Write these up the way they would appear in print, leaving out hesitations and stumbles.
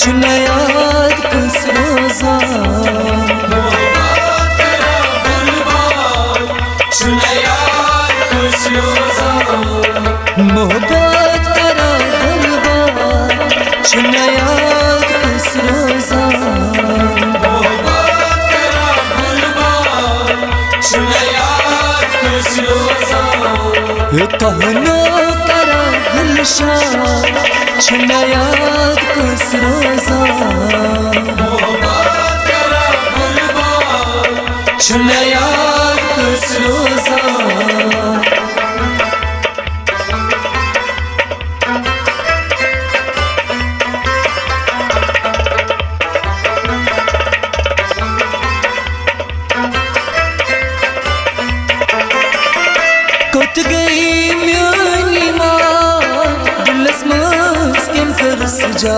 याद कुछ रोजा मोहब्बत करा बर्बाद चुन याद कुछ रोजा कहनो करा गुलशान चुन याद कुछ रोजा चुन याद कुछ रोजा कुत गई म्यानी माँ दिलस मास किम कर सजा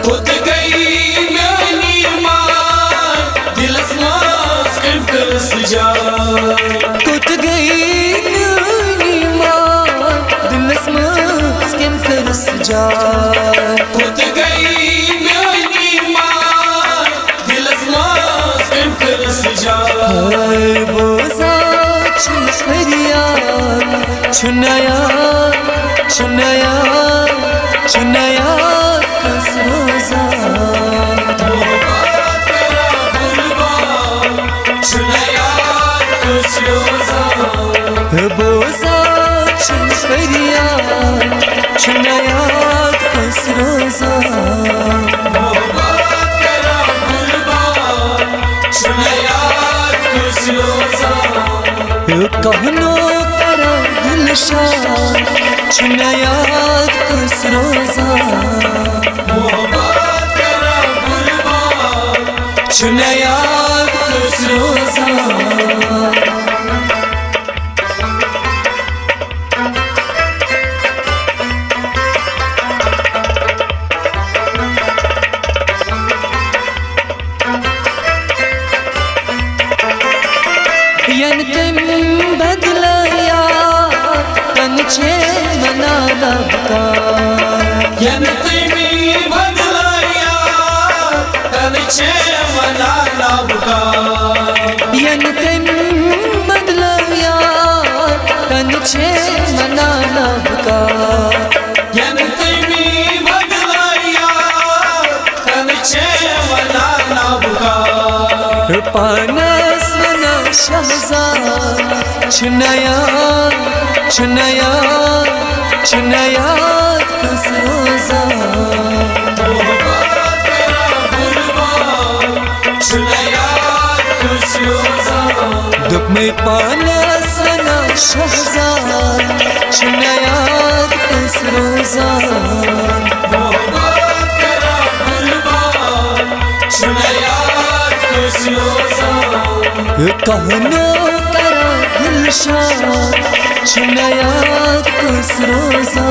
कुत गई म्यानी माँ दिलस मास किम कर सजा कुत गई म्यानी माँ दिलस मास किम कर सजा कुत गई म्यानी माँ दिलस मास किम कर सजा हाय बोझा चुनया चुनया चुनया कुछ रोजा बोझा चुनया चुनया कुछ रोजा कहनो करा गुलशान चुन याद कुछ रोजा चुन याद कुछ रोजा बदलया तन छे मना लबका बदलया तन छे मना लबका बदलया तन छे मना लबका बदलया तन छे मना लबका पानस मना शहजाद चुनया चुनया चुनया कुछ रोजा दुख में पानस मना शहजाद चुनया कुछ रोजा कहनो करा गुलशान चुन याद कुछ रोजा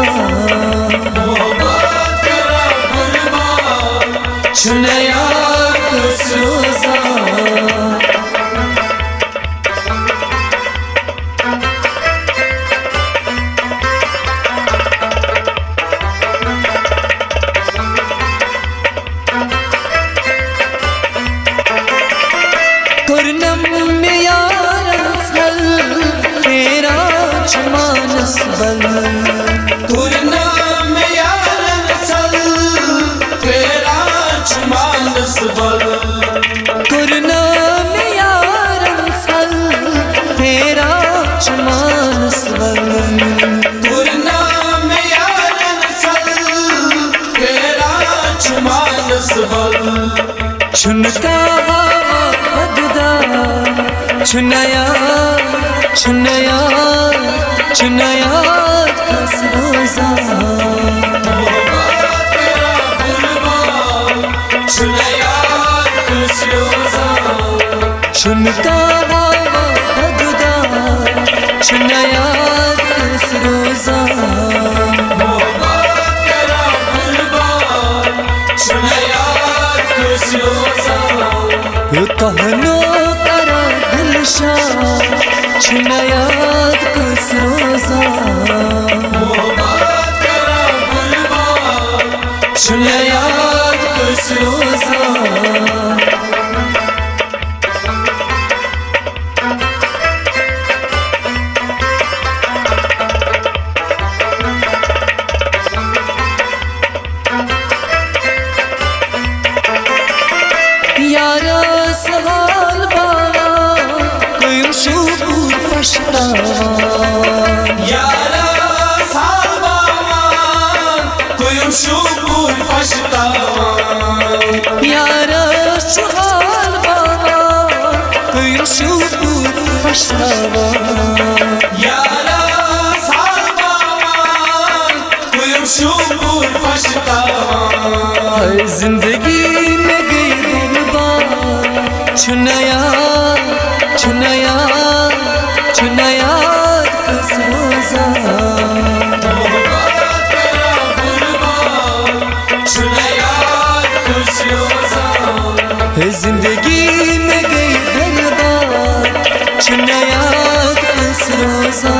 चुन याद कुछ रोजा कुरनम में यार फल तेरा चमानस बल कुरनम में यार फल तेरा चमानस बल कुरनम में यार फल तेरा चमानस बल कुरनम में यार फल तेरा चमानस बल चुनका चुनया चुनया चुनया कुछ रोजा चुनका भगदा चुनया कुछ रोजा कहनो करा गुलशान चुन याद कुछ रोजा चुन याद खुश रोजा यारा सवाल बाला कोई शुक्र पछतावा यारा सालबान कोई शुक्र पछतावा यारा सवाल बाला कोई शुक्र पछतावा यारा सालबान कोई शुक्र पछतावा जिंदगी में गई बर्बाद छुनया छुनया छुनया कस रोजा मोहब्बत करा कुर्बान छुनया खुश रोजा जिंदगी में गई बर्बाद छुनया कस रोजा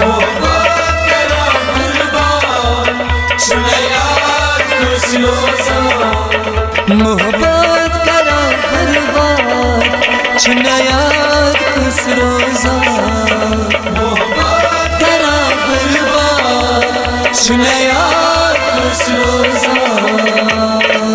मोहब्बत करा कुर्बान छुनया खुश रोजा मोहब्बत करा बर्बाद छुनया कस रोजा मोहब्बत करा बर्बाद छुनया कस रोजा